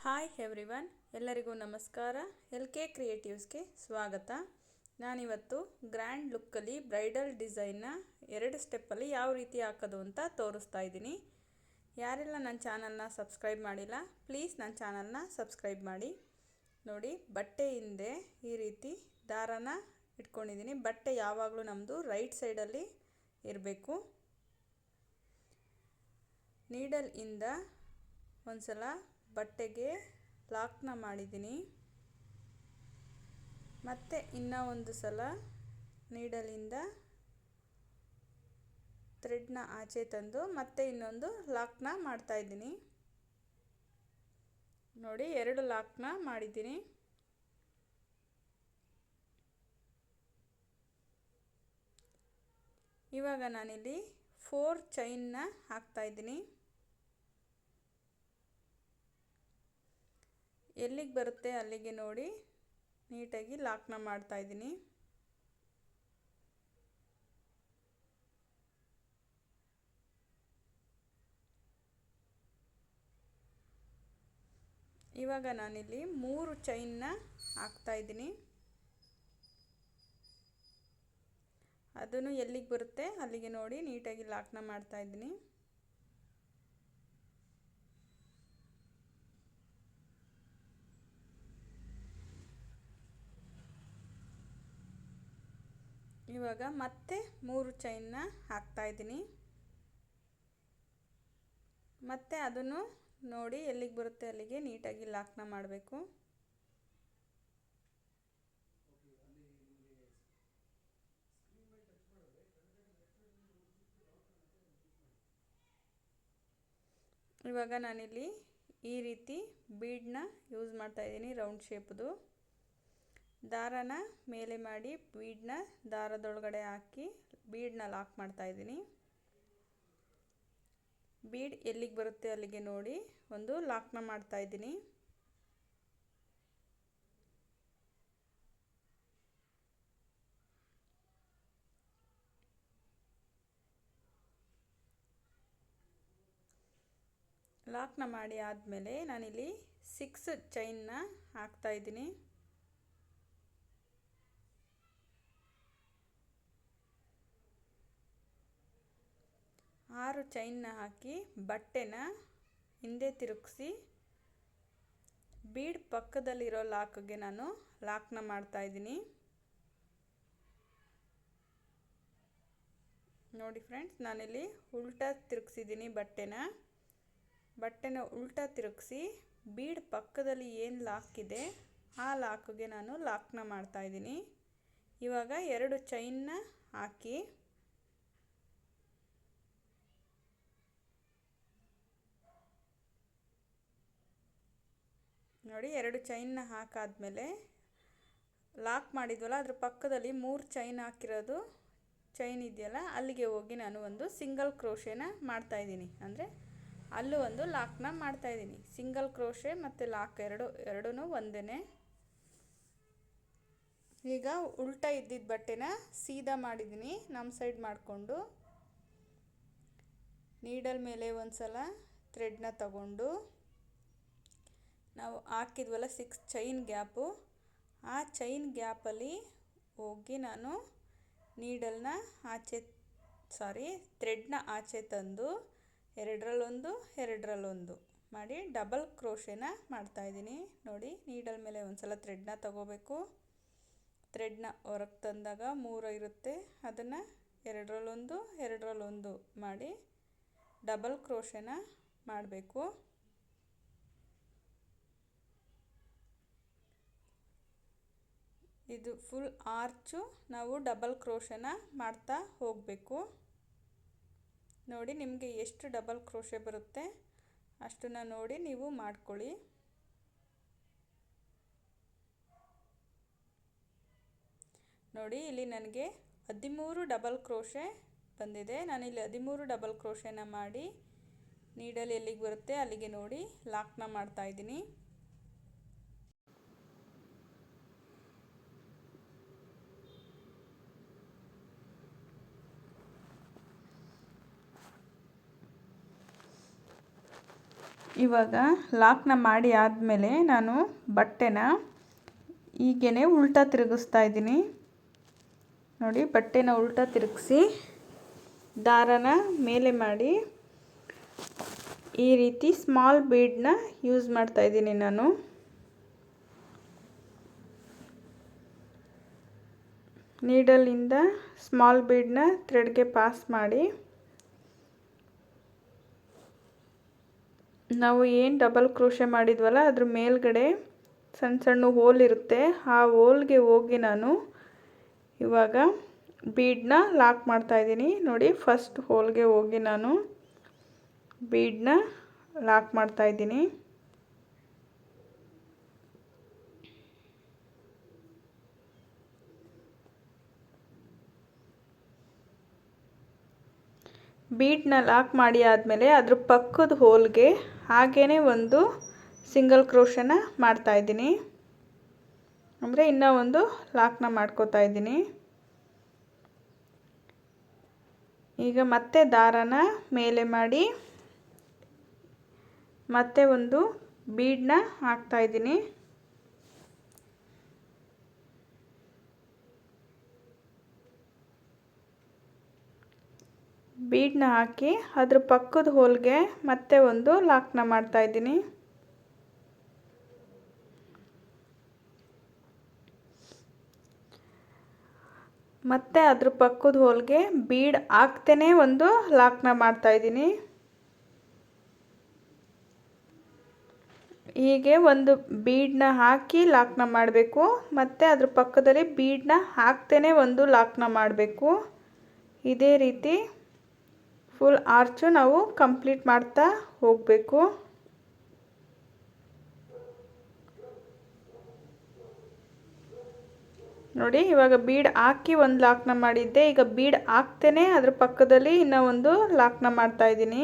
Hi everyone, ಎಲ್ಲರಿಗೂ ನಮಸ್ಕಾರ. LK ಕ್ರಿಯೇಟಿವ್ಸ್ಗೆ ಸ್ವಾಗತ. ನಾನಿವತ್ತು ಗ್ರ್ಯಾಂಡ್ ಲುಕ್ಕಲ್ಲಿ ಬ್ರೈಡಲ್ ಡಿಸೈನ್ನ 2 ಸ್ಟೆಪ್ಪಲ್ಲಿ ಯಾವ ರೀತಿ ಹಾಕೋದು ಅಂತ ತೋರಿಸ್ತಾ ಇದ್ದೀನಿ. ಯಾರೆಲ್ಲ ನನ್ನ ಚಾನಲ್ನ ಸಬ್ಸ್ಕ್ರೈಬ್ ಮಾಡಿಲ್ಲ, ಪ್ಲೀಸ್ ನನ್ನ ಚಾನಲ್ನ ಸಬ್ಸ್ಕ್ರೈಬ್ ಮಾಡಿ. ನೋಡಿ, ಬಟ್ಟೆ ಹಿಂದೆ ಈ ರೀತಿ ದಾರನ ಇಟ್ಕೊಂಡಿದ್ದೀನಿ. ಬಟ್ಟೆ ಯಾವಾಗಲೂ ನಮ್ಮದು ರೈಟ್ ಸೈಡಲ್ಲಿ ಇರಬೇಕು. ನೀಡಲ್ ಇಂದ ಒಂದ್ಸಲ ಬಟ್ಟೆಗೆ ಲಾಕ್ನ ಮಾಡಿದ್ದೀನಿ. ಮತ್ತೆ ಇನ್ನೂ ಒಂದು ಸಲ ನೀಡಲಿಂದ ಥ್ರೆಡ್ನ ಆಚೆ ತಂದು ಮತ್ತೆ ಇನ್ನೊಂದು ಲಾಕ್ನ ಮಾಡ್ತಾ ಇದ್ದೀನಿ. ನೋಡಿ, 2 ಲಾಕ್ನ ಮಾಡಿದ್ದೀನಿ. ಇವಾಗ ನಾನಿಲ್ಲಿ 4 ಚೈನ್ನ ಹಾಕ್ತಾ ಇದ್ದೀನಿ. ಎಲ್ಲಿಗೆ ಬರುತ್ತೆ ಅಲ್ಲಿಗೆ ನೋಡಿ ನೀಟಾಗಿ ಲಾಕ್ನ ಮಾಡ್ತಾ ಇದ್ದೀನಿ. ಇವಾಗ ನಾನಿಲ್ಲಿ 3 ಚೈನ್ನ ಹಾಕ್ತಾ ಇದ್ದೀನಿ. ಅದನ್ನು ಎಲ್ಲಿಗೆ ಬರುತ್ತೆ ಅಲ್ಲಿಗೆ ನೋಡಿ ನೀಟಾಗಿ ಲಾಕ್ನ ಮಾಡ್ತಾ ಇದ್ದೀನಿ. ಇವಾಗ ಮತ್ತೆ 3 ಚೈನ್ನ ಹಾಕ್ತಾ ಇದ್ದೀನಿ. ಮತ್ತೆ ಅದನ್ನು ನೋಡಿ ಎಲ್ಲಿಗೆ ಬರುತ್ತೆ ಅಲ್ಲಿಗೆ ನೀಟಾಗಿ ಲಾಕ್ನ ಮಾಡಬೇಕು. ಇವಾಗ ನಾನಿಲ್ಲಿ ಈ ರೀತಿ ಬೀಡನ್ನ ಯೂಸ್ ಮಾಡ್ತಾ ಇದ್ದೀನಿ. ರೌಂಡ್ ಶೇಪ್ದು ದಾರನ ಮೇಲೆ ಮಾಡಿ ಬೀಡನ್ನ ದಾರದೊಳಗಡೆ ಹಾಕಿ ಬೀಡನ್ನ ಲಾಕ್ ಮಾಡ್ತಾ ಇದ್ದೀನಿ. ಬೀಡ್ ಎಲ್ಲಿಗೆ ಬರುತ್ತೆ ಅಲ್ಲಿಗೆ ನೋಡಿ ಒಂದು ಲಾಕ್ನ ಮಾಡ್ತಾ ಇದ್ದೀನಿ. ಲಾಕ್ನ ಮಾಡಿ ಆದಮೇಲೆ ನಾನಿಲ್ಲಿ 6 ಚೈನ್ನ ಹಾಕ್ತಾ ಇದ್ದೀನಿ. ಆರು ಚೈನ್ನ ಹಾಕಿ ಬಟ್ಟೆನ ಹಿಂದೆ ತಿರುಗಿಸಿ ಬೀಡ್ ಪಕ್ಕದಲ್ಲಿರೋ ಲಾಕ್ಗೆ ನಾನು ಲಾಕ್ನ ಮಾಡ್ತಾ ಇದ್ದೀನಿ. ನೋಡಿ ಫ್ರೆಂಡ್ಸ್, ನಾನಿಲ್ಲಿ ಉಲ್ಟಾ ತಿರುಗಿಸಿದ್ದೀನಿ. ಬಟ್ಟೆನ ಉಲ್ಟಾ ತಿರುಗಿಸಿ ಬೀಡ್ ಪಕ್ಕದಲ್ಲಿ ಏನು ಲಾಕ್ ಇದೆ ಆ ಲಾಕ್ಗೆ ನಾನು ಲಾಕ್ನ ಮಾಡ್ತಾ ಇದ್ದೀನಿ. ಇವಾಗ 2 ಚೈನ್ನ ಹಾಕಿ ನೋಡಿ 2 ಚೈನ್ನ ಹಾಕಾದ್ಮೇಲೆ ಲಾಕ್ ಮಾಡಿದ್ವಲ್ಲ ಅದ್ರ ಪಕ್ಕದಲ್ಲಿ 3 ಚೈನ್ ಹಾಕಿರೋದು ಚೈನ್ ಇದೆಯಲ್ಲ ಅಲ್ಲಿಗೆ ಹೋಗಿ ನಾನು ಒಂದು ಸಿಂಗಲ್ ಕ್ರೋಶೆನ ಮಾಡ್ತಾ ಇದ್ದೀನಿ. ಅಂದರೆ ಅಲ್ಲೂ ಒಂದು ಲಾಕ್ನ ಮಾಡ್ತಾ ಇದ್ದೀನಿ. ಸಿಂಗಲ್ ಕ್ರೋಶೆ ಮತ್ತು ಲಾಕ್ ಎರಡೂ ಒಂದೇ. ಈಗ ಉಲ್ಟಾ ಇದ್ದಿದ್ದ ಬಟ್ಟೆನ ಸೀದಾ ಮಾಡಿದ್ದೀನಿ. ನಮ್ಮ ಸೈಡ್ ಮಾಡಿಕೊಂಡು ನೀಡಲ್ ಮೇಲೆ ಒಂದು ಸಲ ಥ್ರೆಡ್ನ ತಗೊಂಡು ನಾವು ಹಾಕಿದ್ವಲ್ಲ 6 ಚೈನ್ ಗ್ಯಾಪು, ಆ ಚೈನ್ ಗ್ಯಾಪಲ್ಲಿ ಹೋಗಿ ನಾನು ಥ್ರೆಡ್ನ ಆಚೆ ತಂದು ಎರಡರಲ್ಲೊಂದು ಮಾಡಿ ಡಬಲ್ ಕ್ರೋಶೆನ ಮಾಡ್ತಾಯಿದ್ದೀನಿ. ನೋಡಿ, ನೀಡಲ್ ಮೇಲೆ ಒಂದು ಸಲ ಥ್ರೆಡ್ನ ತಗೋಬೇಕು. ಥ್ರೆಡ್ನ ಹೊರಗೆ ತಂದಾಗ 3 ಇರುತ್ತೆ, ಅದನ್ನು ಎರಡರಲ್ಲೊಂದು ಮಾಡಿ ಡಬಲ್ ಕ್ರೋಶೆನ ಮಾಡಬೇಕು. ಇದು ಫುಲ್ ಆರ್ಚು ನಾವು ಡಬಲ್ ಕ್ರೋಶೆನ ಮಾಡ್ತಾ ಹೋಗಬೇಕು. ನೋಡಿ, ನಿಮಗೆ ಎಷ್ಟು ಡಬಲ್ ಕ್ರೋಶೆ ಬರುತ್ತೆ ಅಷ್ಟನ್ನು ನೋಡಿ ನೀವು ಮಾಡ್ಕೊಳ್ಳಿ. ನೋಡಿ, ಇಲ್ಲಿ ನನಗೆ 13 ಡಬಲ್ ಕ್ರೋಶೆ ಬಂದಿದೆ. ನಾನಿಲ್ಲಿ 13 ಡಬಲ್ ಕ್ರೋಶೆನ ಮಾಡಿ ನೀಡಲ್ ಎಲ್ಲಿಗೆ ಬರುತ್ತೆ ಅಲ್ಲಿಗೆ ನೋಡಿ ಲಾಕ್ನ ಮಾಡ್ತಾ ಇದ್ದೀನಿ. ಇವಾಗ ಲಾಕ್ನ ಮಾಡಿ ಆದಮೇಲೆ ನಾನು ಬಟ್ಟೆನ ಹೀಗೇ ಉಲ್ಟಾ ತಿರುಗಿಸ್ತಾ ಇದ್ದೀನಿ. ನೋಡಿ, ಬಟ್ಟೆನ ಉಲ್ಟಾ ತಿರುಗಿಸಿ ದಾರನ ಮೇಲೆ ಮಾಡಿ ಈ ರೀತಿ ಸ್ಮಾಲ್ ಬೀಡನ್ನ ಯೂಸ್ ಮಾಡ್ತಾ ಇದ್ದೀನಿ ನಾನು. ನೀಡಲಿಂದ ಸ್ಮಾಲ್ ಬೀಡನ್ನ ಥ್ರೆಡ್ಗೆ ಪಾಸ್ ಮಾಡಿ ನಾವು ಏನು ಡಬಲ್ ಕ್ರೋಶೆ ಮಾಡಿದ್ವಲ್ಲ ಅದ್ರ ಮೇಲ್ಗಡೆ ಸಣ್ಣ ಸಣ್ಣ ಹೋಲ್ ಇರುತ್ತೆ, ಆ ಹೋಲ್ಗೆ ಹೋಗಿ ನಾನು ಇವಾಗ ಬೀಡನ್ನ ಲಾಕ್ ಮಾಡ್ತಾ ಇದ್ದೀನಿ. ನೋಡಿ, ಫಸ್ಟ್ ಹೋಲ್ಗೆ ಹೋಗಿ ನಾನು ಬೀಡನ್ನ ಲಾಕ್ ಮಾಡ್ತಾ ಇದ್ದೀನಿ. ಬೀಡನ್ನ ಲಾಕ್ ಮಾಡಿ ಆದಮೇಲೆ ಅದ್ರ ಪಕ್ಕದ ಹೋಲ್ಗೆ ಹಾಗೇ ಒಂದು ಸಿಂಗಲ್ ಕ್ರೋಶನ ಮಾಡ್ತಾ ಇದ್ದೀನಿ. ಅಂದರೆ ಇನ್ನೂ ಒಂದು ಲಾಕ್ನ ಮಾಡ್ಕೋತಾ ಇದ್ದೀನಿ. ಈಗ ಮತ್ತೆ ದಾರನ ಮೇಲೆ ಮಾಡಿ ಮತ್ತೆ ಒಂದು ಬೀಡನ್ನ ಹಾಕ್ತಾ ಇದ್ದೀನಿ. ಬೀಡನ್ನ ಹಾಕಿ ಅದ್ರ ಪಕ್ಕದ ಹೋಲ್ಗೆ ಮತ್ತೆ ಒಂದು ಲಾಕ್ನ ಮಾಡ್ತಾ ಇದ್ದೀನಿ. ಮತ್ತೆ ಅದ್ರ ಪಕ್ಕದ ಹೋಲ್ಗೆ ಬೀಡ್ ಹಾಕ್ತೇನೆ ಒಂದು ಲಾಕ್ನ ಮಾಡ್ತಾ ಇದ್ದೀನಿ. ಹೀಗೆ ಒಂದು ಬೀಡನ್ನ ಹಾಕಿ ಲಾಕ್ನ ಮಾಡಬೇಕು, ಮತ್ತು ಅದ್ರ ಪಕ್ಕದಲ್ಲಿ ಬೀಡನ್ನ ಹಾಕ್ತೇನೆ ಒಂದು ಲಾಕ್ನ ಮಾಡಬೇಕು. ಇದೇ ರೀತಿ ಫುಲ್ ಆರ್ಚು ನಾವು ಕಂಪ್ಲೀಟ್ ಮಾಡ್ತಾ ಹೋಗಬೇಕು. ನೋಡಿ, ಇವಾಗ ಬೀಡ್ ಹಾಕಿ ಒಂದು ಲಾಕ್ನ ಮಾಡಿದ್ದೆ. ಈಗ ಬೀಡ್ ಹಾಕ್ತೇನೆ ಅದ್ರ ಪಕ್ಕದಲ್ಲಿ ಇನ್ನೂ ಒಂದು ಲಾಕ್ನ ಮಾಡ್ತಾ ಇದ್ದೀನಿ.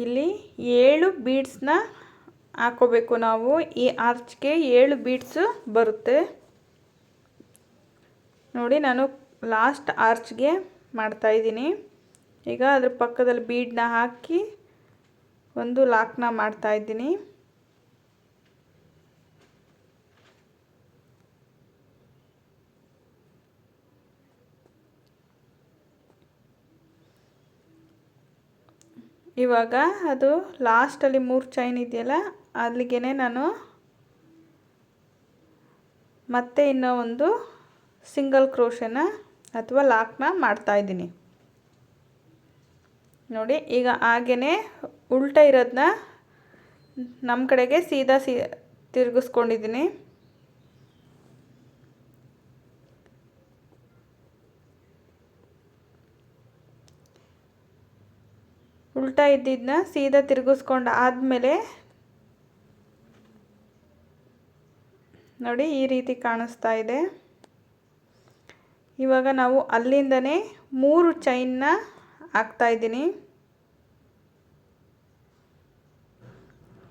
ಇಲ್ಲಿ 7 ಬೀಡ್ಸ್ನ ಹಾಕೋಬೇಕು ನಾವು. ಈ ಆರ್ಚ್ಗೆ 7 ಬೀಡ್ಸು ಬರುತ್ತೆ. ನೋಡಿ, ನಾನು ಲಾಸ್ಟ್ ಆರ್ಚ್ಗೆ ಮಾಡ್ತಾ ಇದ್ದೀನಿ. ಈಗ ಅದ್ರ ಪಕ್ಕದಲ್ಲಿ ಬೀಡನ್ನ ಹಾಕಿ ಒಂದು ಲಾಕ್ನ ಮಾಡ್ತಾ ಇದ್ದೀನಿ. ಇವಾಗ ಅದು ಲಾಸ್ಟಲ್ಲಿ 3 ಚೈನ್ ಇದೆಯಲ್ಲ ಅಲ್ಲಿಗೆ ನಾನು ಮತ್ತೆ ಇನ್ನೂ ಒಂದು ಸಿಂಗಲ್ ಕ್ರೋಶನ ಅಥವಾ ಲಾಕ್ನ ಮಾಡ್ತಾ ಇದ್ದೀನಿ. ನೋಡಿ, ಈಗ ಹಾಗೇ ಉಲ್ಟಾ ಇರೋದನ್ನ ನಮ್ಮ ಕಡೆಗೆ ಸೀದಾ ತಿರುಗಿಸ್ಕೊಂಡಿದ್ದೀನಿ. ಉಲ್ಟಾ ಇದ್ದಿದ್ದನ್ನ ಸೀದಾ ತಿರುಗಿಸ್ಕೊಂಡು ಆದಮೇಲೆ ನೋಡಿ ಈ ರೀತಿ ಕಾಣಿಸ್ತಾ ಇದೆ. ಇವಾಗ ನಾವು ಅಲ್ಲಿಂದನೇ 3 ಚೈನ್ನ ಹಾಕ್ತಾ ಇದ್ದೀನಿ.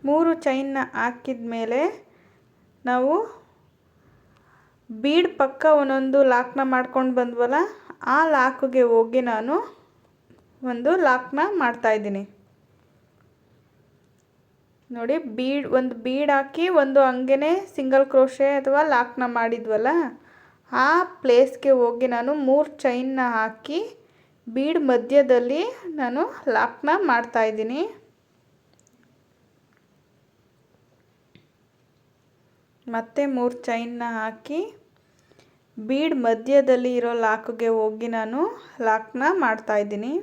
3 ಚೈನ್ನ ಹಾಕಿದ ಮೇಲೆ ನಾವು ಬೀಡ್ ಪಕ್ಕ ಒಂದೊಂದು ಲಾಕ್ನ ಮಾಡ್ಕೊಂಡು ಬಂದ್ವಲ್ಲ, ಆ ಲಾಕ್ಗೆ ಹೋಗಿ ನಾನು ಒಂದು ಲಾಕ್ನ ಮಾಡ್ತಾ ಇದ್ದೀನಿ. ನೋಡಿ, ಒಂದು ಬೀಡ್ ಹಾಕಿ ಒಂದು ಹಂಗೇ ಸಿಂಗಲ್ ಕ್ರೋಶೆ ಅಥವಾ ಲಾಕ್ನ ಮಾಡಿದ್ವಲ್ಲ, ಆ ಪ್ಲೇಸ್ಗೆ ಹೋಗಿ ನಾನು 3 ಚೈನ್ನ ಹಾಕಿ ಬೀಡ್ ಮಧ್ಯದಲ್ಲಿ ನಾನು ಲಾಕ್ನ ಮಾಡ್ತಾ ಇದ್ದೀನಿ. ಮತ್ತೆ 3 ಚೈನ್ನ ಹಾಕಿ ಬೀಡ್ ಮಧ್ಯದಲ್ಲಿ ಇರೋ ಲಾಕ್ಗೆ ಹೋಗಿ ನಾನು ಲಾಕ್ನ ಮಾಡ್ತಾ ಇದ್ದೀನಿ.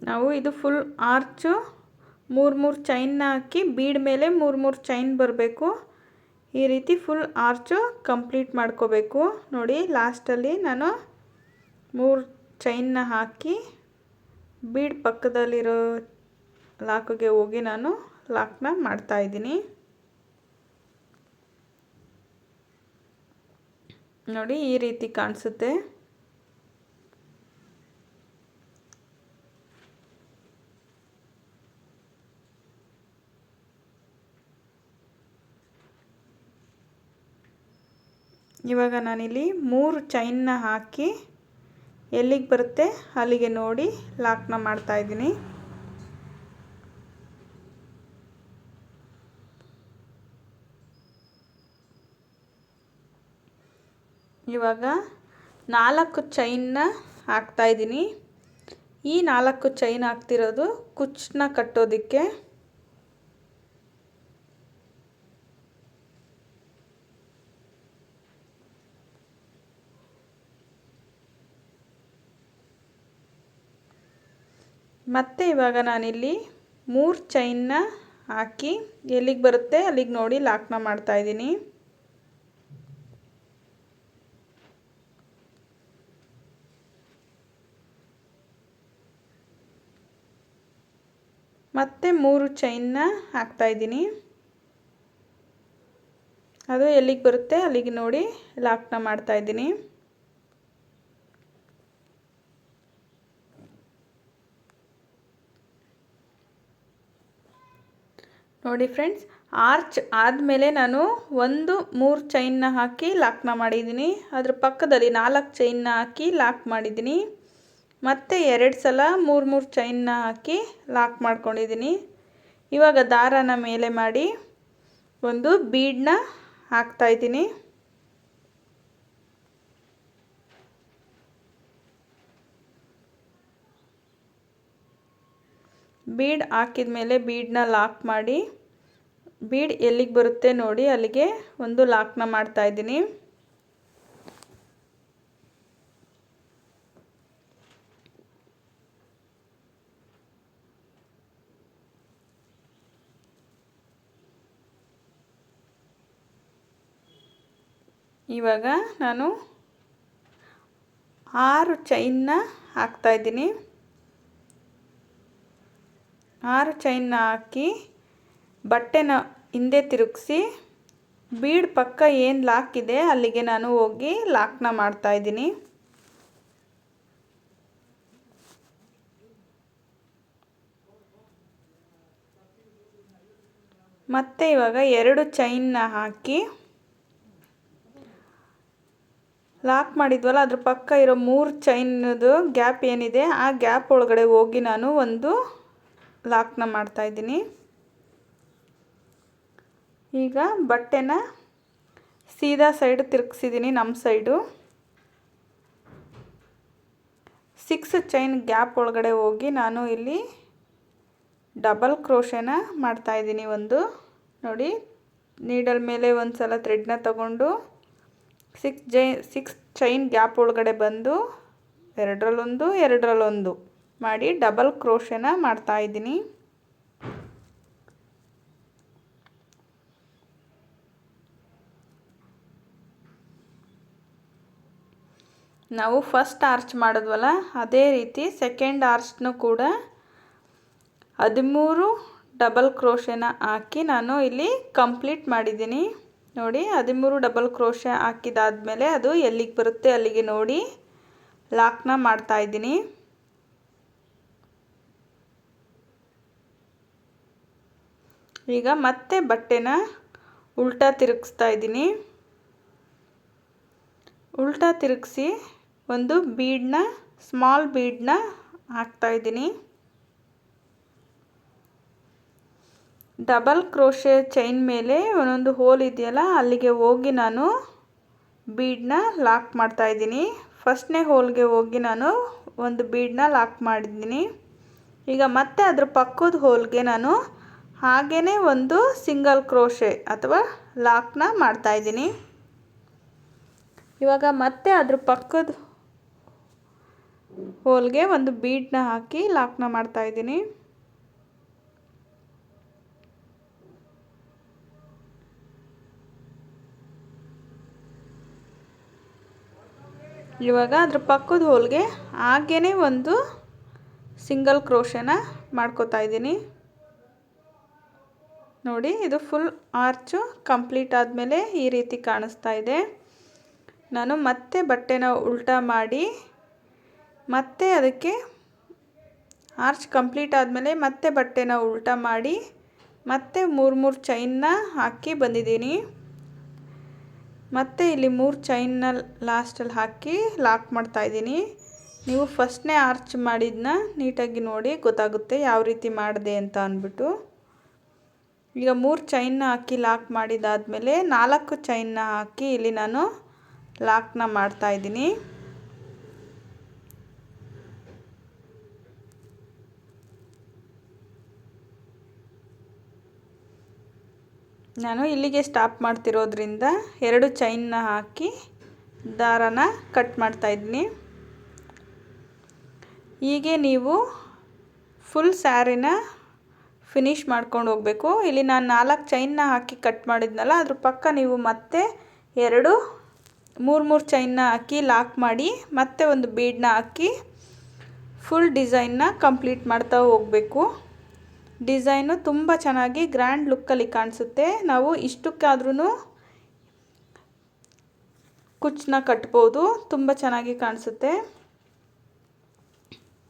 ನಾವು ಇದು ಫುಲ್ ಆರ್ಚು 3 ಚೈನ್ನ ಹಾಕಿ ಬೀಡ್ ಮೇಲೆ 3 ಚೈನ್ ಬರಬೇಕು. ಈ ರೀತಿ ಫುಲ್ ಆರ್ಚು ಕಂಪ್ಲೀಟ್ ಮಾಡ್ಕೋಬೇಕು. ನೋಡಿ ಲಾಸ್ಟಲ್ಲಿ ನಾನು 3 ಚೈನ್ನ ಹಾಕಿ ಬೀಡ್ ಪಕ್ಕದಲ್ಲಿರೋ ಲಾಕ್ಗೆ ಹೋಗಿ ನಾನು ಲಾಕ್ನ ಮಾಡ್ತಾಯಿದ್ದೀನಿ. ನೋಡಿ ಈ ರೀತಿ ಕಾಣಿಸುತ್ತೆ. ಇವಾಗ ನಾನಿಲ್ಲಿ 3 ಚೈನ್ನ ಹಾಕಿ ಎಲ್ಲಿಗೆ ಬರುತ್ತೆ ಅಲ್ಲಿಗೆ ನೋಡಿ ಲಾಕ್ನ ಮಾಡ್ತಾಯಿದ್ದೀನಿ. ಇವಾಗ 4 ಚೈನ್ನ ಹಾಕ್ತಾಯಿದ್ದೀನಿ. ಈ 4 ಚೈನ್ ಹಾಕ್ತಿರೋದು ಕುಚ್ಚನ್ನ ಕಟ್ಟೋದಕ್ಕೆ. ಮತ್ತು ಇವಾಗ ನಾನಿಲ್ಲಿ 3 ಚೈನ್ನ ಹಾಕಿ ಎಲ್ಲಿಗೆ ಬರುತ್ತೆ ಅಲ್ಲಿಗೆ ನೋಡಿ ಲಾಕ್ನ ಮಾಡ್ತಾಯಿದ್ದೀನಿ. ಮತ್ತೆ 3 ಚೈನ್ನ ಹಾಕ್ತಾಯಿದ್ದೀನಿ. ಅದು ಎಲ್ಲಿಗೆ ಬರುತ್ತೆ ಅಲ್ಲಿಗೆ ನೋಡಿ ಲಾಕ್ನ ಮಾಡ್ತಾಯಿದ್ದೀನಿ. ನೋಡಿ ಫ್ರೆಂಡ್ಸ್, ಆರ್ಚ್ ಆದಮೇಲೆ ನಾನು 3 ಚೈನ್ನ ಹಾಕಿ ಲಾಕ್ನ ಮಾಡಿದ್ದೀನಿ. ಅದ್ರ ಪಕ್ಕದಲ್ಲಿ 4 ಚೈನ್ನ ಹಾಕಿ ಲಾಕ್ ಮಾಡಿದ್ದೀನಿ. ಮತ್ತು 2 ಸಲ 3 ಚೈನ್ನ ಹಾಕಿ ಲಾಕ್ ಮಾಡ್ಕೊಂಡಿದ್ದೀನಿ. ಇವಾಗ ದಾರನ ಮೇಲೆ ಮಾಡಿ ಒಂದು ಬೀಡನ್ನ ಹಾಕ್ತಾಯಿದ್ದೀನಿ. ಬೀಡ್ ಹಾಕಿದ ಮೇಲೆ ಬೀಡನ್ನ ಲಾಕ್ ಮಾಡಿ ಬೀಡ್ ಎಲ್ಲಿಗೆ ಬರುತ್ತೆ ನೋಡಿ ಅಲ್ಲಿಗೆ ಒಂದು ಲಾಕ್ನ ಮಾಡ್ತಾಯಿದ್ದೀನಿ. ಇವಾಗ ನಾನು 6 ಚೈನ್ನ ಹಾಕ್ತಾಯಿದ್ದೀನಿ. 6 ಚೈನ್ನ ಹಾಕಿ ಬಟ್ಟೆನ ಹಿಂದೆ ತಿರುಗಿಸಿ ಬೀಡ್ ಪಕ್ಕ ಏನು ಲಾಕ್ ಇದೆ ಅಲ್ಲಿಗೆ ನಾನು ಹೋಗಿ ಲಾಕ್ನ ಮಾಡ್ತಾಯಿದ್ದೀನಿ. ಮತ್ತು ಇವಾಗ 2 ಚೈನ್ನ ಹಾಕಿ ಲಾಕ್ ಮಾಡಿದ್ವಲ್ಲ ಅದ್ರ ಪಕ್ಕ ಇರೋ 3 ಚೈನದು ಗ್ಯಾಪ್ ಏನಿದೆ ಆ ಗ್ಯಾಪ್ ಒಳಗಡೆ ಹೋಗಿ ನಾನು ಒಂದು ಲಾಕ್ನ ಮಾಡ್ತಾಯಿದ್ದೀನಿ. ಈಗ ಬಟ್ಟೆನ ಸೀದಾ ಸೈಡ್ ತಿರುಗಿಸಿದ್ದೀನಿ, ನಮ್ಮ ಸೈಡು 6 ಚೈನ್ ಗ್ಯಾಪ್ ಒಳಗಡೆ ಹೋಗಿ ನಾನು ಇಲ್ಲಿ ಡಬಲ್ ಕ್ರೋಶೆನ ಮಾಡ್ತಾಯಿದ್ದೀನಿ. ಒಂದು ನೋಡಿ ನೀಡಲ್ ಮೇಲೆ ಒಂದು ಸಲ ಥ್ರೆಡ್ನ ತಗೊಂಡು 6 ಚೈನ್ ಗ್ಯಾಪ್ ಒಳಗಡೆ ಬಂದು ಎರಡರಲ್ಲೊಂದು ಮಾಡಿ ಡಬಲ್ ಕ್ರೋಶೆನ ಮಾಡ್ತಾಯಿದ್ದೀನಿ. ನಾವು ಫಸ್ಟ್ ಆರ್ಚ್ ಮಾಡಿದ್ವಲ್ಲ ಅದೇ ರೀತಿ ಸೆಕೆಂಡ್ ಆರ್ಚ್ನೂ ಕೂಡ 13 ಡಬಲ್ ಕ್ರೋಶೆನ ಹಾಕಿ ನಾನು ಇಲ್ಲಿ ಕಂಪ್ಲೀಟ್ ಮಾಡಿದ್ದೀನಿ. ನೋಡಿ 13 ಡಬಲ್ ಕ್ರೋಶೆ ಹಾಕಿದಾದ್ಮೇಲೆ ಅದು ಎಲ್ಲಿಗೆ ಬರುತ್ತೆ ಅಲ್ಲಿಗೆ ನೋಡಿ ಲಾಕ್ನ ಮಾಡ್ತಾಯಿದ್ದೀನಿ. ಈಗ ಮತ್ತೆ ಬಟ್ಟೆನ ಉಲ್ಟಾ ತಿರುಗಿಸ್ತಾ ಇದ್ದೀನಿ. ಉಲ್ಟಾ ತಿರುಗಿಸಿ ಒಂದು ಬೀಡನ್ನ ಸ್ಮಾಲ್ ಬೀಡನ್ನ ಹಾಕ್ತಾಯಿದ್ದೀನಿ. ಡಬಲ್ ಕ್ರೋಶೆ ಚೈನ್ ಮೇಲೆ ಒಂದೊಂದು ಹೋಲ್ ಇದೆಯಲ್ಲ ಅಲ್ಲಿಗೆ ಹೋಗಿ ನಾನು ಬೀಡನ್ನ ಲಾಕ್ ಮಾಡ್ತಾಯಿದ್ದೀನಿ. ಫಸ್ಟ್ನೇ ಹೋಲ್ಗೆ ಹೋಗಿ ನಾನು ಒಂದು ಬೀಡನ್ನ ಲಾಕ್ ಮಾಡಿದ್ದೀನಿ. ಈಗ ಮತ್ತೆ ಅದ್ರ ಪಕ್ಕದ ಹೋಲ್ಗೆ ನಾನು ಹಾಗೇ ಒಂದು ಸಿಂಗಲ್ ಕ್ರೋಶೆ ಅಥವಾ ಲಾಕ್ನ ಮಾಡ್ತಾಯಿದ್ದೀನಿ. ಇವಾಗ ಮತ್ತೆ ಅದ್ರ ಪಕ್ಕದ ಹೋಲ್ಗೆ ಒಂದು ಬೀಡನ್ನ ಹಾಕಿ ಲಾಕ್ನ ಮಾಡ್ತಾಯಿದ್ದೀನಿ. ಇವಾಗ ಅದ್ರ ಪಕ್ಕದ ಹೋಲ್ಗೆ ಹಾಗೇ ಒಂದು ಸಿಂಗಲ್ ಕ್ರೋಶನ ಮಾಡ್ಕೋತಾ ಇದ್ದೀನಿ. ನೋಡಿ, ಇದು ಫುಲ್ ಆರ್ಚು ಕಂಪ್ಲೀಟ್ ಆದಮೇಲೆ ಈ ರೀತಿ ಕಾಣಿಸ್ತಾ ಇದೆ. ನಾನು ಮತ್ತೆ ಬಟ್ಟೆನ ಉಲ್ಟಾ ಮಾಡಿ ಮತ್ತೆ ಅದಕ್ಕೆ ಆರ್ಚ್ ಕಂಪ್ಲೀಟ್ ಆದಮೇಲೆ ಮತ್ತೆ ಬಟ್ಟೆನ ಉಲ್ಟಾ ಮಾಡಿ ಮತ್ತೆ 3 ಚೈನ್ನ ಹಾಕಿ ಬಂದಿದ್ದೀನಿ. ಮತ್ತೆ ಇಲ್ಲಿ 3 ಚೈನ್ನ ಲಾಸ್ಟಲ್ಲಿ ಹಾಕಿ ಲಾಕ್ ಮಾಡ್ತಾಯಿದ್ದೀನಿ. ನೀವು ಫಸ್ಟ್ನೇ ಆರ್ಚ್ ಮಾಡಿದ್ದನ್ನ ನೀಟಾಗಿ ನೋಡಿ, ಗೊತ್ತಾಗುತ್ತೆ ಯಾವ ರೀತಿ ಮಾಡಿದೆ ಅಂತ ಅಂದ್ಬಿಟ್ಟು. ಈಗ 3 ಚೈನ್ನ ಹಾಕಿ ಲಾಕ್ ಮಾಡಿದಾದಮೇಲೆ 4 ಚೈನ್ನ ಹಾಕಿ ಇಲ್ಲಿ ನಾನು ಲಾಕ್ನ ಮಾಡ್ತಾಯಿದ್ದೀನಿ. ನಾನು ಇಲ್ಲಿಗೆ ಸ್ಟಾಪ್ ಮಾಡ್ತಿರೋದ್ರಿಂದ 2 ಚೈನ್ನ ಹಾಕಿ ದಾರನ ಕಟ್ ಮಾಡ್ತಾಯಿದ್ದೀನಿ. ಹೀಗೆ ನೀವು ಫುಲ್ ಸ್ಯಾರಿನ ಫಿನಿಶ್ ಮಾಡ್ಕೊಂಡು ಹೋಗಬೇಕು. ಇಲ್ಲಿ ನಾನು 4 ಚೈನ್ನ ಹಾಕಿ ಕಟ್ ಮಾಡಿದ್ನಲ್ಲ, ಅದ್ರ ಪಕ್ಕ ನೀವು ಮತ್ತೆ 3 ಚೈನ್ನ ಹಾಕಿ ಲಾಕ್ ಮಾಡಿ ಮತ್ತೆ ಒಂದು ಬೀಡನ್ನ ಹಾಕಿ ಫುಲ್ ಡಿಸೈನ್ನ ಕಂಪ್ಲೀಟ್ ಮಾಡ್ತಾ ಹೋಗಬೇಕು. ಡಿಸೈನು ತುಂಬ ಚೆನ್ನಾಗಿ ಗ್ರ್ಯಾಂಡ್ ಲುಕ್ಕಲ್ಲಿ ಕಾಣಿಸುತ್ತೆ. ನಾವು ಇಷ್ಟಕ್ಕಾದ್ರೂ ಕುಚ್ಚನ್ನ ಕಟ್ಬೋದು, ತುಂಬ ಚೆನ್ನಾಗಿ ಕಾಣಿಸುತ್ತೆ.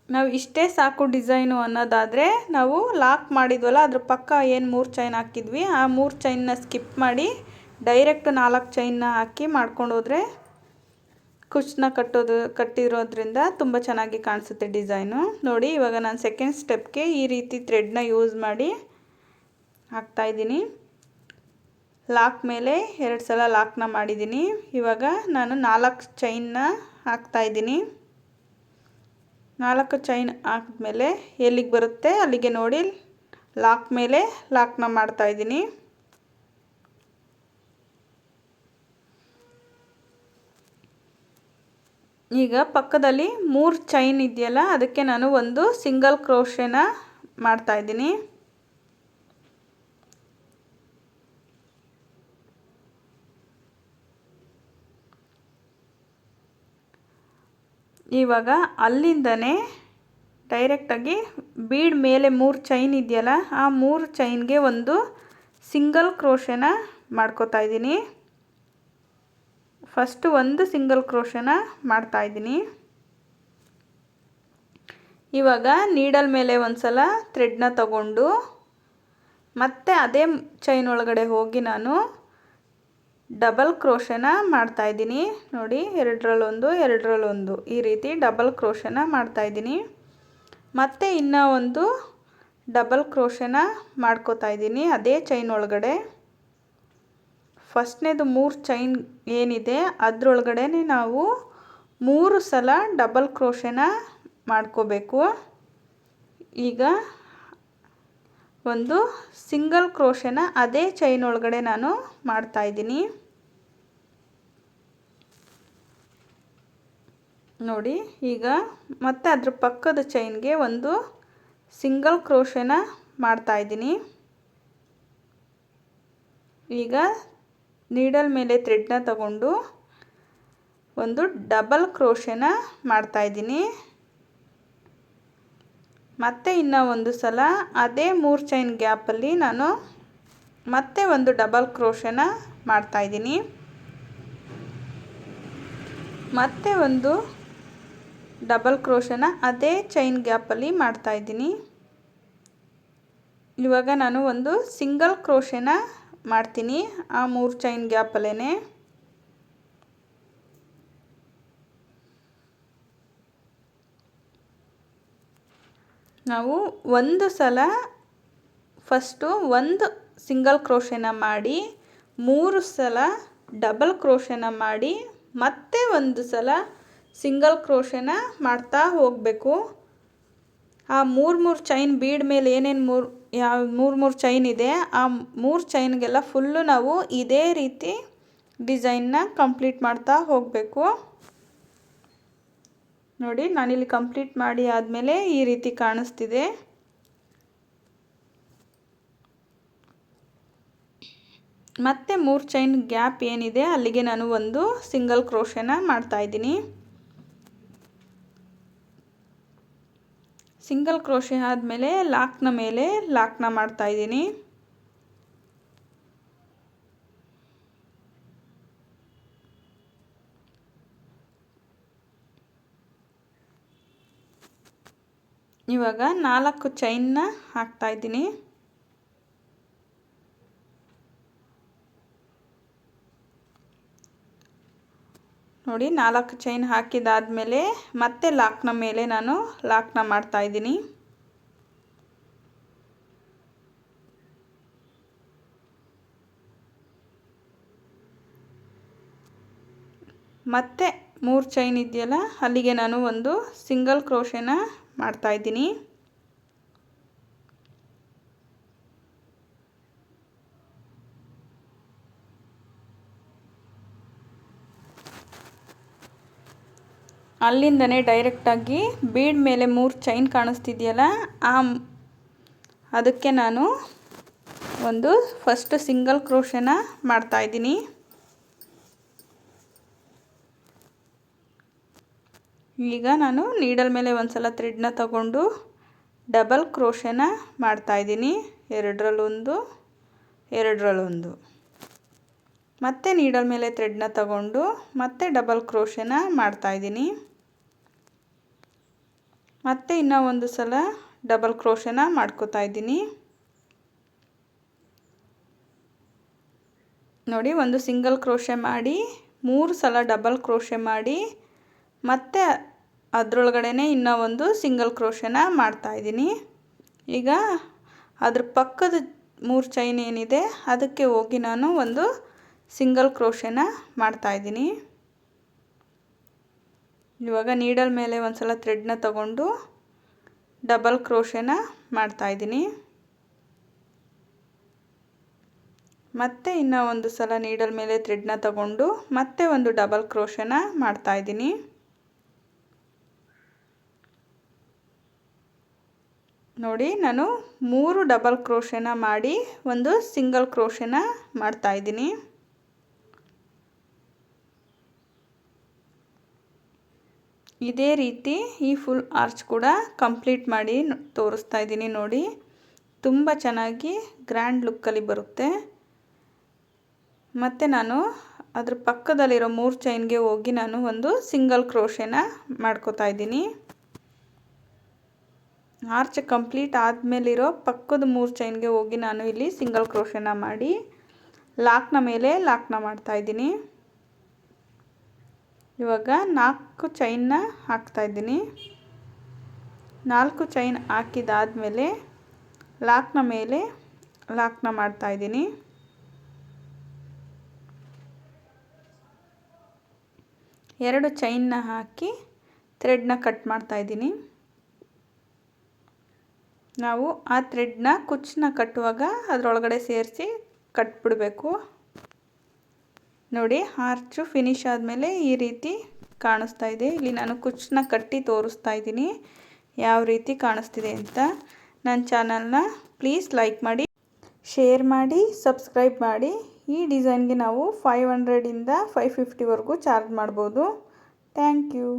ನಾವು ಇಷ್ಟೇ ಸಾಕು ಡಿಸೈನು ಅನ್ನೋದಾದರೆ ನಾವು ಲಾಕ್ ಮಾಡಿದ್ವಲ್ಲ ಅದ್ರ ಪಕ್ಕ ಏನು 3 ಚೈನ್ ಹಾಕಿದ್ವಿ ಆ 3 ಚೈನ್ನ ಸ್ಕಿಪ್ ಮಾಡಿ ಡೈರೆಕ್ಟ್ 4 ಚೈನ್ನ ಹಾಕಿ ಮಾಡ್ಕೊಂಡು ಹೋದರೆ ಕುಚ್ಚನ್ನ ಕಟ್ಟಿರೋದ್ರಿಂದ ತುಂಬ ಚೆನ್ನಾಗಿ ಕಾಣಿಸುತ್ತೆ ಡಿಸೈನು. ನೋಡಿ, ಇವಾಗ ನಾನು ಸೆಕೆಂಡ್ ಸ್ಟೆಪ್ಗೆ ಈ ರೀತಿ ಥ್ರೆಡ್ನ ಯೂಸ್ ಮಾಡಿ ಹಾಕ್ತಾಯಿದ್ದೀನಿ. ಲಾಕ್ ಮೇಲೆ 2 ಸಲ ಲಾಕ್ನ ಮಾಡಿದ್ದೀನಿ. ಇವಾಗ ನಾನು 4 ಚೈನ್ನ ಹಾಕ್ತಾಯಿದ್ದೀನಿ. 4 ಚೈನ್ ಹಾಕಿದ್ಮೇಲೆ ಎಲ್ಲಿಗೆ ಬರುತ್ತೆ ಅಲ್ಲಿಗೆ ನೋಡಿ ಲಾಕ್ ಮೇಲೆ ಲಾಕ್ನ ಮಾಡ್ತಾಯಿದ್ದೀನಿ. ಈಗ ಪಕ್ಕದಲ್ಲಿ 3 ಚೈನ್ ಇದೆಯಲ್ಲ, ಅದಕ್ಕೆ ನಾನು ಒಂದು ಸಿಂಗಲ್ ಕ್ರೋಶೆನ ಮಾಡ್ತಾಯಿದ್ದೀನಿ. ಇವಾಗ ಅಲ್ಲಿಂದನೇ ಡೈರೆಕ್ಟಾಗಿ ಬೀಡ್ ಮೇಲೆ 3 ಚೈನ್ ಇದೆಯಲ್ಲ, ಆ 3 ಚೈನ್ಗೆ ಒಂದು ಸಿಂಗಲ್ ಕ್ರೋಶೆನ ಮಾಡ್ಕೋತಾ ಇದ್ದೀನಿ. ಫಸ್ಟು ಒಂದು ಸಿಂಗಲ್ ಕ್ರೋಶೆನ ಮಾಡ್ತಾಯಿದ್ದೀನಿ. ಇವಾಗ ನೀಡಲ್ ಮೇಲೆ ಒಂದು ಸಲ ಥ್ರೆಡ್ನ ತಗೊಂಡು ಮತ್ತೆ ಅದೇ ಚೈನ್ ಒಳಗಡೆ ಹೋಗಿ ನಾನು ಡಬಲ್ ಕ್ರೋಶೆನ ಮಾಡ್ತಾಯಿದ್ದೀನಿ. ನೋಡಿ, 2ರಲ್ಲೊಂದು 2ರಲ್ಲೊಂದು ಈ ರೀತಿ ಡಬಲ್ ಕ್ರೋಶೆನ ಮಾಡ್ತಾಯಿದ್ದೀನಿ. ಮತ್ತೆ ಇನ್ನೂ ಒಂದು ಡಬಲ್ ಕ್ರೋಶೆನ ಮಾಡ್ಕೋತಾ ಇದ್ದೀನಿ ಅದೇ ಚೈನ್ ಒಳಗಡೆ. ಫಸ್ಟ್ನೇದು 3 ಚೈನ್ ಏನಿದೆ ಅದರೊಳಗಡೆ ನಾವು 3 ಸಲ ಡಬಲ್ ಕ್ರೋಶೆನ ಮಾಡ್ಕೋಬೇಕು. ಈಗ ಒಂದು ಸಿಂಗಲ್ ಕ್ರೋಶೆನ ಅದೇ ಚೈನ್ ಒಳಗಡೆ ನಾನು ಮಾಡ್ತಾಯಿದ್ದೀನಿ. ನೋಡಿ, ಈಗ ಮತ್ತೆ ಅದ್ರ ಪಕ್ಕದ ಚೈನ್ಗೆ ಒಂದು ಸಿಂಗಲ್ ಕ್ರೋಶೆನ ಮಾಡ್ತಾಯಿದ್ದೀನಿ. ಈಗ ನೀಡಲ್ ಮೇಲೆ ಥ್ರೆಡ್ನ ತಗೊಂಡು ಒಂದು ಡಬಲ್ ಕ್ರೋಶೆನ ಮಾಡ್ತಾಯಿದ್ದೀನಿ. ಮತ್ತೆ ಇನ್ನೂ ಒಂದು ಸಲ ಅದೇ 3 ಚೈನ್ ಗ್ಯಾಪಲ್ಲಿ ನಾನು ಮತ್ತೆ ಒಂದು ಡಬಲ್ ಕ್ರೋಶೆನ ಮಾಡ್ತಾಯಿದ್ದೀನಿ. ಮತ್ತೆ ಒಂದು ಡಬಲ್ ಕ್ರೋಶೆನ ಅದೇ ಚೈನ್ ಗ್ಯಾಪಲ್ಲಿ ಮಾಡ್ತಾಯಿದ್ದೀನಿ. ಇವಾಗ ನಾನು ಒಂದು ಸಿಂಗಲ್ ಕ್ರೋಶೆನ ಮಾಡ್ತೀನಿ ಆ 3 ಚೈನ್ ಗ್ಯಾಪಲ್ಲೇ. ನಾವು ಒಂದು ಸಲ ಫಸ್ಟು ಒಂದು ಸಿಂಗಲ್ ಕ್ರೋಶೆನ ಮಾಡಿ 3 ಸಲ ಡಬಲ್ ಕ್ರೋಶೆನ ಮಾಡಿ ಮತ್ತೆ ಒಂದು ಸಲ ಸಿಂಗಲ್ ಕ್ರೋಶೆನ ಮಾಡ್ತಾ ಹೋಗಬೇಕು. ಆ 3 ಚೈನ್ ಬೀಡ್ ಮೇಲೆ ಏನೇನು 3 ಚೈನ್ ಇದೆ ಆ 3 ಚೈನ್ಗೆಲ್ಲ ಫುಲ್ಲು ನಾವು ಇದೇ ರೀತಿ ಡಿಸೈನ್ನ ಕಂಪ್ಲೀಟ್ ಮಾಡ್ತಾ ಹೋಗಬೇಕು. ನೋಡಿ ನಾನಿಲ್ಲಿ ಕಂಪ್ಲೀಟ್ ಮಾಡಿ ಆದಮೇಲೆ ಈ ರೀತಿ ಕಾಣಿಸ್ತಿದೆ. ಮತ್ತೆ 3 ಚೈನ್ ಗ್ಯಾಪ್ ಏನಿದೆ ಅಲ್ಲಿಗೆ ನಾನು ಒಂದು ಸಿಂಗಲ್ ಕ್ರೋಶೆನ ಮಾಡ್ತಾ ಇದ್ದೀನಿ. ಸಿಂಗಲ್ ಕ್ರೋಶೆ ಆದಮೇಲೆ ಲಾಕ್ನ ಮೇಲೆ ಲಾಕ್ನ ಮಾಡ್ತಾ ಇದ್ದೀನಿ. ಇವಾಗ 4 ಚೈನ್ನ ಹಾಕ್ತಾ ಇದ್ದೀನಿ. ನೋಡಿ 4 ಚೈನ್ ಹಾಕಿದಾದ್ಮೇಲೆ ಮತ್ತೆ ಲಾಕ್ನ ಮೇಲೆ ನಾನು ಲಾಕ್ನ ಮಾಡ್ತಾ ಇದ್ದೀನಿ. ಮತ್ತೆ 3 ಚೈನ್ ಇದೆಯಲ್ಲ ಅಲ್ಲಿಗೆ ನಾನು ಒಂದು ಸಿಂಗಲ್ ಕ್ರೋಶೆನ ಮಾಡ್ತಾ ಇದ್ದೀನಿ. ಅಲ್ಲಿಂದನೇ ಡೈರೆಕ್ಟಾಗಿ ಬೀಡ್ ಮೇಲೆ 3 ಚೈನ್ ಕಾಣಿಸ್ತಿದೆಯಲ್ಲ ಅದಕ್ಕೆ ನಾನು ಒಂದು ಫಸ್ಟ್ ಸಿಂಗಲ್ ಕ್ರೋಶೆನ ಮಾಡ್ತಾ ಇದ್ದೀನಿ. ಈಗ ನಾನು ನೀಡಲ್ ಮೇಲೆ ಒಂದು ಸಲ ಥ್ರೆಡ್ನ ತಗೊಂಡು ಡಬಲ್ ಕ್ರೋಶೆನ ಮಾಡ್ತಾ ಇದ್ದೀನಿ. ಎರಡರಲ್ಲೊಂದು, ಎರಡರಲ್ಲೊಂದು. ಮತ್ತೆ ನೀಡಲ್ ಮೇಲೆ ಥ್ರೆಡ್ನ ತಗೊಂಡು ಮತ್ತೆ ಡಬಲ್ ಕ್ರೋಶೆನ ಮಾಡ್ತಾ ಇದ್ದೀನಿ. ಮತ್ತೆ ಇನ್ನೂ ಒಂದು ಸಲ ಡಬಲ್ ಕ್ರೋಶೆನ ಮಾಡ್ಕೋತಾ ಇದ್ದೀನಿ. ನೋಡಿ ಒಂದು ಸಿಂಗಲ್ ಕ್ರೋಶೆ ಮಾಡಿ 3 ಸಲ ಡಬಲ್ ಕ್ರೋಶೆ ಮಾಡಿ ಮತ್ತೆ ಅದರೊಳಗಡೆನೆ ಇನ್ನೂ ಒಂದು ಸಿಂಗಲ್ ಕ್ರೋಶೆನ ಮಾಡ್ತಾ ಇದ್ದೀನಿ. ಈಗ ಅದ್ರ ಪಕ್ಕದ 3 ಚೈನ್ ಏನಿದೆ ಅದಕ್ಕೆ ಹೋಗಿ ನಾನು ಒಂದು ಸಿಂಗಲ್ ಕ್ರೋಶೆನ ಮಾಡ್ತಾ ಇದ್ದೀನಿ. ಇವಾಗ ನೀಡಲ್ ಮೇಲೆ ಒಂದು ಸಲ ಥ್ರೆಡ್ನ ತಗೊಂಡು ಡಬಲ್ ಕ್ರೋಶೆನ ಮಾಡ್ತಾ ಇದ್ದೀನಿ. ಮತ್ತೆ ಇನ್ನೂ ಒಂದು ಸಲ ನೀಡಲ್ ಮೇಲೆ ಥ್ರೆಡ್ನ ತಗೊಂಡು ಮತ್ತೆ ಒಂದು ಡಬಲ್ ಕ್ರೋಶೆನ ಮಾಡ್ತಾ ಇದ್ದೀನಿ. ನೋಡಿ ನಾನು 3 ಡಬಲ್ ಕ್ರೋಶೆನ ಮಾಡಿ ಒಂದು ಸಿಂಗಲ್ ಕ್ರೋಶೆನ ಮಾಡ್ತಾ ಇದ್ದೀನಿ. ಇದೇ ರೀತಿ ಈ ಫುಲ್ ಆರ್ಚ್ ಕೂಡ ಕಂಪ್ಲೀಟ್ ಮಾಡಿ ತೋರಿಸ್ತಾ ಇದ್ದೀನಿ. ನೋಡಿ ತುಂಬ ಚೆನ್ನಾಗಿ ಗ್ರ್ಯಾಂಡ್ ಲುಕ್ಕಲ್ಲಿ ಬರುತ್ತೆ. ಮತ್ತು ನಾನು ಅದ್ರ ಪಕ್ಕದಲ್ಲಿರೋ 3 ಚೈನ್ಗೆ ಹೋಗಿ ನಾನು ಒಂದು ಸಿಂಗಲ್ ಕ್ರೋಶೆನ ಮಾಡ್ಕೋತಾ ಇದ್ದೀನಿ. ಆರ್ಚ್ ಕಂಪ್ಲೀಟ್ ಆದಮೇಲಿರೋ ಪಕ್ಕದ 3 ಚೈನ್ಗೆ ಹೋಗಿ ನಾನು ಇಲ್ಲಿ ಸಿಂಗಲ್ ಕ್ರೋಶೆನ ಮಾಡಿ ಲಾಕ್ನ ಮೇಲೆ ಲಾಕ್ನ ಮಾಡ್ತಾ ಇದ್ದೀನಿ. ಇವಾಗ 4 ಚೈನ್ನ ಹಾಕ್ತಾ ಇದ್ದೀನಿ. 4 ಚೈನ್ ಹಾಕಿದಾದ್ಮೇಲೆ ಲಾಕ್ನ ಮೇಲೆ ಲಾಕ್ನ ಮಾಡ್ತಾ ಇದ್ದೀನಿ. ಎರಡು ಚೈನ್ನ ಹಾಕಿ ಥ್ರೆಡ್ನ ಕಟ್ ಮಾಡ್ತಾ ಇದ್ದೀನಿ. ನಾವು ಆ ಥ್ರೆಡ್ನ ಕುಚ್ಚನ್ನ ಕಟ್ಟುವಾಗ ಅದರೊಳಗಡೆ ಸೇರಿಸಿ ಕಟ್ಬಿಡಬೇಕು. ನೋಡಿ ಆರ್ಚು ಫಿನಿಶ್ ಆದಮೇಲೆ ಈ ರೀತಿ ಕಾಣಿಸ್ತಾ ಇದೆ. ಇಲ್ಲಿ ನಾನು ಕುಚ್ಚನ್ನ ಕಟ್ಟಿ ತೋರಿಸ್ತಾ ಇದ್ದೀನಿ ಯಾವ ರೀತಿ ಕಾಣಿಸ್ತಿದೆ ಅಂತ. ನನ್ನ ಚಾನಲ್ನ ಪ್ಲೀಸ್ ಲೈಕ್ ಮಾಡಿ, ಶೇರ್ ಮಾಡಿ, ಸಬ್ಸ್ಕ್ರೈಬ್ ಮಾಡಿ. ಈ ಡಿಸೈನ್ಗೆ ನಾವು 500 ಇಂದ 550ವರೆಗೂ ಚಾರ್ಜ್ ಮಾಡ್ಬೋದು. Thank you.